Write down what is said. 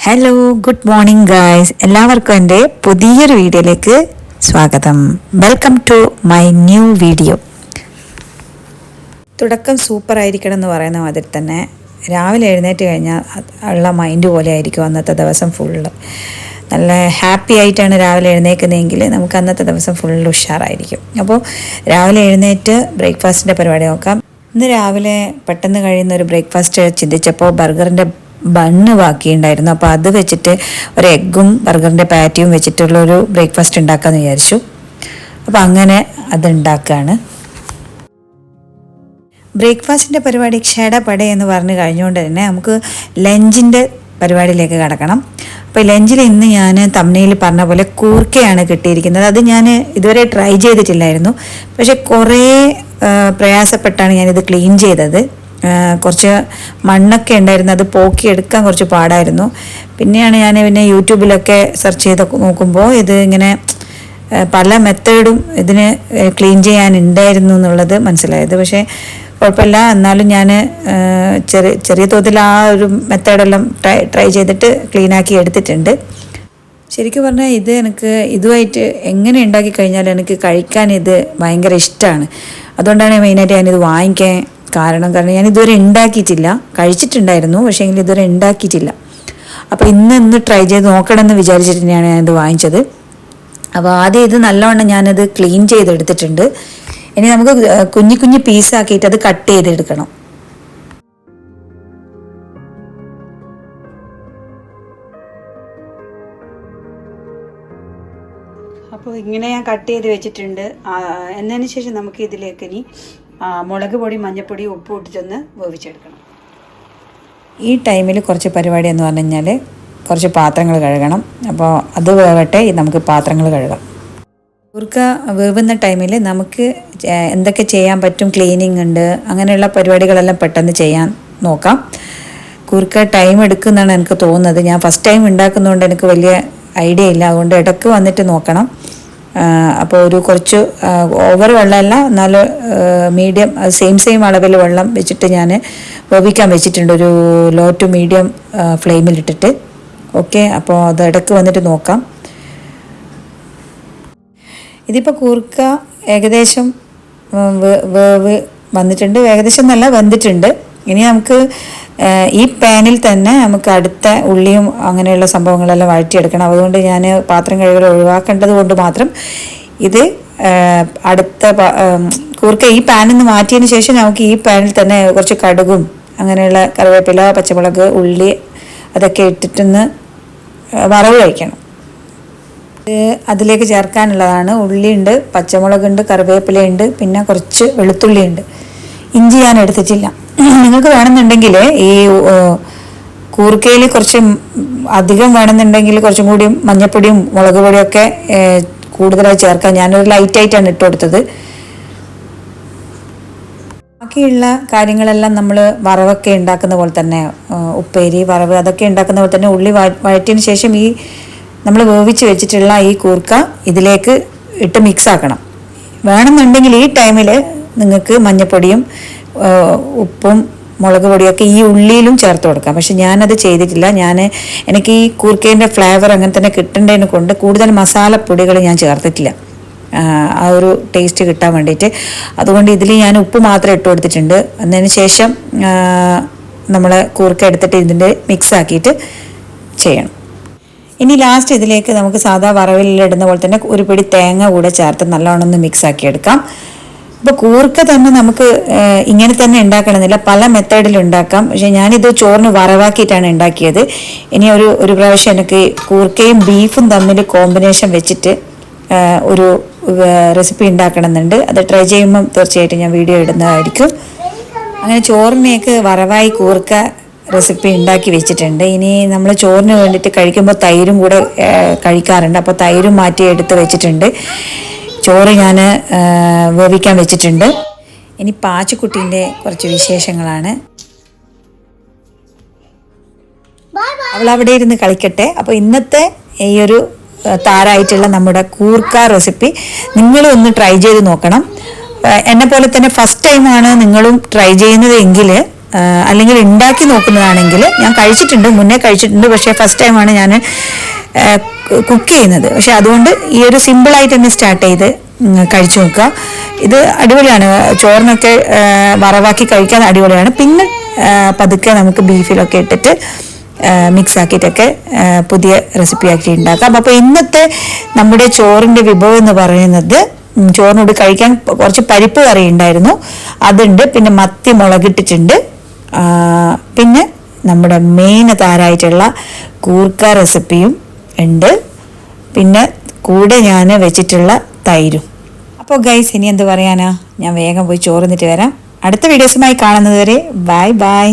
Hello good morning guys, എല്ലാവർക്കും എൻ്റെ പുതിയൊരു വീഡിയോയിലേക്ക് സ്വാഗതം. Welcome to my new video. തുടക്കം സൂപ്പർ ആയിരിക്കണം എന്ന് പറയുന്ന മാതിരി തന്നെ രാവിലെ എഴുന്നേറ്റ് കഴിഞ്ഞാൽ ഉള്ള മൈൻഡ് പോലെ ആയിരിക്കും അന്നത്തെ ദിവസം ഫുള്ള്. നല്ല ഹാപ്പി ആയിട്ടാണ് രാവിലെ എഴുന്നേൽക്കുന്നതെങ്കിൽ നമുക്ക് അന്നത്തെ ദിവസം ഫുള്ള് ഉഷാറായിരിക്കും. അപ്പോൾ രാവിലെ എഴുന്നേറ്റ് ബ്രേക്ക്ഫാസ്റ്റിൻ്റെ പരിപാടി നോക്കാം. ഇന്ന് രാവിലെ പെട്ടെന്ന് കഴിയുന്ന ഒരു ബ്രേക്ക്ഫാസ്റ്റ് ചിന്തിച്ചപ്പോൾ ബർഗറിൻ്റെ ബണ്ണ് ബാക്കിയുണ്ടായിരുന്നു. അപ്പോൾ അത് വെച്ചിട്ട് ഒരു എഗ്ഗും ബർഗറിൻ്റെ പാറ്റിയും വെച്ചിട്ടുള്ളൊരു ബ്രേക്ക്ഫാസ്റ്റ് ഉണ്ടാക്കാമെന്ന് വിചാരിച്ചു. അപ്പോൾ അങ്ങനെ അത് ഉണ്ടാക്കുകയാണ്. ബ്രേക്ക്ഫാസ്റ്റിൻ്റെ പരിപാടി ക്ഷടപട എന്ന് പറഞ്ഞ് കഴിഞ്ഞുകൊണ്ട് തന്നെ നമുക്ക് ലഞ്ചിൻ്റെ പരിപാടിയിലേക്ക് കടക്കണം. അപ്പോൾ ലഞ്ചിൽ ഇന്ന് ഞാൻ തമ്മിൽ പറഞ്ഞ പോലെ കൂർക്കയാണ് കിട്ടിയിരിക്കുന്നത്. അത് ഞാൻ ഇതുവരെ ട്രൈ ചെയ്തിട്ടില്ലായിരുന്നു. പക്ഷെ കുറേ പ്രയാസപ്പെട്ടാണ് ഞാനിത് ക്ലീൻ ചെയ്തത്. കുറച്ച് മണ്ണൊക്കെ ഉണ്ടായിരുന്നു, അത് പോക്കിയെടുക്കാൻ കുറച്ച് പാടായിരുന്നു. പിന്നെയാണ് ഞാൻ യൂട്യൂബിലൊക്കെ സെർച്ച് ചെയ്ത് നോക്കുമ്പോൾ ഇത് ഇങ്ങനെ പല മെത്തേഡും ഇതിന് ക്ലീൻ ചെയ്യാനുണ്ടായിരുന്നു എന്നുള്ളത് മനസ്സിലായത്. പക്ഷേ കുഴപ്പമില്ല, എന്നാലും ഞാൻ ചെറിയ തോതിൽ ആ ഒരു മെത്തേഡെല്ലാം ട്രൈ ചെയ്തിട്ട് ക്ലീനാക്കി എടുത്തിട്ടുണ്ട്. ശരിക്കും പറഞ്ഞാൽ ഇത് എനിക്ക് ഇതുമായിട്ട് എങ്ങനെ ഉണ്ടാക്കി കഴിഞ്ഞാലും എനിക്ക് കഴിക്കാൻ ഇത് ഭയങ്കര ഇഷ്ടമാണ്. അതുകൊണ്ടാണ് മെയിനായിട്ട് ഞാനിത് വാങ്ങിക്കാൻ കാരണം ഞാൻ ഇതുവരെ ഉണ്ടാക്കിയിട്ടില്ല. കഴിച്ചിട്ടുണ്ടായിരുന്നു, പക്ഷേ എങ്കിൽ ഇതുവരെ ഉണ്ടാക്കിയിട്ടില്ല. അപ്പോൾ ഇന്ന് ട്രൈ ചെയ്ത് നോക്കണമെന്ന് വിചാരിച്ചിട്ട് തന്നെയാണ് ഞാനിത് വാങ്ങിച്ചത്. അപ്പോൾ ആദ്യം ഇത് നല്ലവണ്ണം ഞാനത് ക്ലീൻ ചെയ്തെടുത്തിട്ടുണ്ട്. ഇനി നമുക്ക് കുഞ്ഞു കുഞ്ഞു പീസാക്കിയിട്ട് അത് കട്ട് ചെയ്തെടുക്കണം. അപ്പോൾ ഇങ്ങനെ ഞാൻ കട്ട് ചെയ്ത് വെച്ചിട്ടുണ്ട്. എന്നതിന് ശേഷം നമുക്ക് ഇതിലേക്ക് ഇനി മുളക് പൊടി, മഞ്ഞൾപ്പൊടി, ഉപ്പ് ഇട്ടിട്ടൊന്ന് വേവിച്ചെടുക്കണം. ഈ ടൈമിൽ കുറച്ച് പരിപാടി എന്ന് പറഞ്ഞു കഴിഞ്ഞാൽ കുറച്ച് പാത്രങ്ങൾ കഴുകണം. അപ്പോൾ അത് വേവട്ടെ, നമുക്ക് പാത്രങ്ങൾ കഴുകാം. കൂർക്ക വേവുന്ന ടൈമിൽ നമുക്ക് എന്തൊക്കെ ചെയ്യാൻ പറ്റും, ക്ലീനിങ് ഉണ്ട്, അങ്ങനെയുള്ള പരിപാടികളെല്ലാം പെട്ടെന്ന് ചെയ്യാൻ നോക്കാം. കൂർക്ക ടൈം എടുക്കുന്നതാണ് എനിക്ക് തോന്നുന്നത്. ഞാൻ ഫസ്റ്റ് ടൈം ഉണ്ടാക്കുന്നതുകൊണ്ട് എനിക്ക് വലിയ ഐഡിയ ഇല്ല, അതുകൊണ്ട് ഇടയ്ക്ക് വന്നിട്ട് നോക്കണം. അപ്പോൾ ഒരു കുറച്ച് ഓവർ വെള്ളമല്ല, എന്നാൽ മീഡിയം സെയിം അളവിൽ വെള്ളം വെച്ചിട്ട് ഞാൻ വേവിക്കാൻ വെച്ചിട്ടുണ്ട്, ഒരു ലോ ടു മീഡിയം ഫ്ലെയിമിലിട്ടിട്ട്. ഓക്കെ, അപ്പോൾ അത് ഇടയ്ക്ക് വന്നിട്ട് നോക്കാം. ഇതിപ്പോൾ കൂർക്ക ഏകദേശം വേവ് വന്നിട്ടുണ്ട്, ഏകദേശം നല്ല വെന്തിട്ടുണ്ട്. ഇനി നമുക്ക് ഈ പാനിൽ തന്നെ നമുക്ക് അടുത്ത ഉള്ളിയും അങ്ങനെയുള്ള സംഭവങ്ങളെല്ലാം വഴറ്റിയെടുക്കണം. അതുകൊണ്ട് ഞാൻ പാത്രം കഴുകൽ ഒഴിവാക്കേണ്ടത് കൊണ്ട് മാത്രം ഇത് അടുത്ത കൂർക്ക ഈ പാനിൽ നിന്ന് മാറ്റിയതിന് ശേഷം നമുക്ക് ഈ പാനിൽ തന്നെ കുറച്ച് കടുകും അങ്ങനെയുള്ള കറിവേപ്പില, പച്ചമുളക്, ഉള്ളി അതൊക്കെ ഇട്ടിട്ടൊന്ന് വറവ് കഴിക്കണം. അതിലേക്ക് ചേർക്കാനുള്ളതാണ്. ഉള്ളിയുണ്ട്, പച്ചമുളകുണ്ട്, കറിവേപ്പിലയുണ്ട്, പിന്നെ കുറച്ച് വെളുത്തുള്ളിയുണ്ട്. ഇഞ്ചി ഞാൻ എടുത്തിട്ടില്ല. നിങ്ങൾക്ക് വേണമെന്നുണ്ടെങ്കിൽ ഈ കൂർക്കയിൽ കുറച്ച് അധികം വേണമെന്നുണ്ടെങ്കിൽ കുറച്ചും കൂടി മഞ്ഞൾപ്പൊടിയും മുളക് പൊടിയൊക്കെ കൂടുതലായി ചേർക്കാം. ഞാനൊരു ലൈറ്റായിട്ടാണ് ഇട്ട് കൊടുത്തത്. ബാക്കിയുള്ള കാര്യങ്ങളെല്ലാം നമ്മൾ വറവൊക്കെ ഉണ്ടാക്കുന്ന പോലെ തന്നെ, ഉപ്പേരി, വറവ് അതൊക്കെ ഉണ്ടാക്കുന്ന പോലെ തന്നെ ഉള്ളി വഴറ്റിയതിന് ശേഷം ഈ നമ്മൾ വേവിച്ച് വെച്ചിട്ടുള്ള ഈ കൂർക്ക ഇതിലേക്ക് ഇട്ട് മിക്സ് ആക്കണം. വേണമെന്നുണ്ടെങ്കിൽ ഈ ടൈമിൽ നിങ്ങൾക്ക് മഞ്ഞൾപ്പൊടിയും ഉപ്പും മുളക് പൊടിയൊക്കെ ഈ ഉള്ളിയിലും ചേർത്ത് കൊടുക്കാം. പക്ഷെ ഞാനത് ചെയ്തിട്ടില്ല. എനിക്ക് ഈ കൂർക്കേൻ്റെ ഫ്ലേവർ അങ്ങനെ തന്നെ കിട്ടേണ്ടതിനെ കൊണ്ട് കൂടുതൽ മസാലപ്പൊടികൾ ഞാൻ ചേർത്തിട്ടില്ല, ആ ഒരു ടേസ്റ്റ് കിട്ടാൻ വേണ്ടിയിട്ട്. അതുകൊണ്ട് ഇതിൽ ഞാൻ ഉപ്പ് മാത്രം ഇട്ട് കൊടുത്തിട്ടുണ്ട്. അതിന് ശേഷം നമ്മൾ കൂർക്ക എടുത്തിട്ട് ഇതിൻ്റെ മിക്സ് ആക്കിയിട്ട് ചെയ്യണം. ഇനി ലാസ്റ്റ് ഇതിലേക്ക് നമുക്ക് സാധാ വറവിലിടുന്ന പോലെ തന്നെ ഒരു പിടി തേങ്ങ കൂടെ ചേർത്ത് നല്ലോണം ഒന്ന് മിക്സ് ആക്കി എടുക്കാം. ഇപ്പോൾ കൂർക്ക തന്നെ നമുക്ക് ഇങ്ങനെ തന്നെ ഉണ്ടാക്കണമെന്നില്ല, പല മെത്തേഡിൽ ഉണ്ടാക്കാം. പക്ഷേ ഞാനിത് ചോറിന് വറവാക്കിയിട്ടാണ് ഉണ്ടാക്കിയത്. ഇനി ഒരു പ്രാവശ്യം എനിക്ക് കൂർക്കയും ബീഫും തമ്മിൽ കോമ്പിനേഷൻ വെച്ചിട്ട് ഒരു റെസിപ്പി ഉണ്ടാക്കണമെന്നുണ്ട്. അത് ട്രൈ ചെയ്യുമ്പം തീർച്ചയായിട്ടും ഞാൻ വീഡിയോ ഇടുന്നതായിരിക്കും. അങ്ങനെ ചോറിനേക്ക് വറവായി കൂർക്ക റെസിപ്പി ഉണ്ടാക്കി വെച്ചിട്ടുണ്ട്. ഇനി നമ്മൾ ചോറിന് വേണ്ടിയിട്ട് കഴിക്കുമ്പോൾ തൈരും കൂടെ കഴിക്കാറുണ്ട്. അപ്പോൾ തൈരും മാറ്റി എടുത്ത് വെച്ചിട്ടുണ്ട്. ചോറ് ഞാൻ വേവിക്കാൻ വെച്ചിട്ടുണ്ട്. ഇനി പാച്ചുക്കുട്ടീൻ്റെ കുറച്ച് വിശേഷങ്ങളാണ്. അവൾ അവിടെ ഇരുന്ന് കളിക്കട്ടെ. അപ്പോൾ ഇന്നത്തെ ഈ ഒരു താരായിട്ടുള്ള നമ്മുടെ കൂർക്ക റെസിപ്പി നിങ്ങളും ഒന്ന് ട്രൈ ചെയ്ത് നോക്കണം. എന്നെ പോലെ തന്നെ ഫസ്റ്റ് ടൈമാണ് നിങ്ങളും ട്രൈ ചെയ്യുന്നതെങ്കിൽ അല്ലെങ്കിൽ ഉണ്ടാക്കി നോക്കുന്നതാണെങ്കിൽ, ഞാൻ കഴിച്ചിട്ടുണ്ട്, മുന്നേ കഴിച്ചിട്ടുണ്ട്, പക്ഷേ ഫസ്റ്റ് ടൈമാണ് ഞാൻ കുക്ക് ചെയ്യുന്നത്. പക്ഷെ അതുകൊണ്ട് ഈ ഒരു സിമ്പിളായിട്ട് തന്നെ സ്റ്റാർട്ട് ചെയ്ത് കഴിച്ചു നോക്കുക. ഇത് അടിപൊളിയാണ്, ചോറിനൊക്കെ വറവാക്കി കഴിക്കാൻ അടിപൊളിയാണ്. പിന്നെ പതുക്കെ നമുക്ക് ബീഫിലൊക്കെ ഇട്ടിട്ട് മിക്സ് ആക്കിയിട്ടൊക്കെ പുതിയ റെസിപ്പി ആക്കി ഉണ്ടാക്കാം. അപ്പോൾ ഇന്നത്തെ നമ്മുടെ ചോറിൻ്റെ വിഭവം എന്ന് പറയുന്നത്, ചോറിനോട് കഴിക്കാൻ കുറച്ച് പരിപ്പ് കറി ഉണ്ടായിരുന്നു, അതുണ്ട്. പിന്നെ മത്തി മുളകിട്ടിട്ടുണ്ട്. പിന്നെ നമ്മുടെ മെയിൻ താരമായിട്ടുള്ള കൂർക്ക റെസിപ്പിയും ഉണ്ട്. പിന്നെ കൂടെ ഞാൻ വെച്ചിട്ടുള്ള തൈരും. അപ്പോൾ ഗൈസ്, ഇനി എന്ത് പറയാനാ, ഞാൻ വേഗം പോയി ചോറ് തിന്നിട്ട് വരാം. അടുത്ത വീഡിയോസുമായി കാണുന്നത് വരെ ബൈ ബൈ.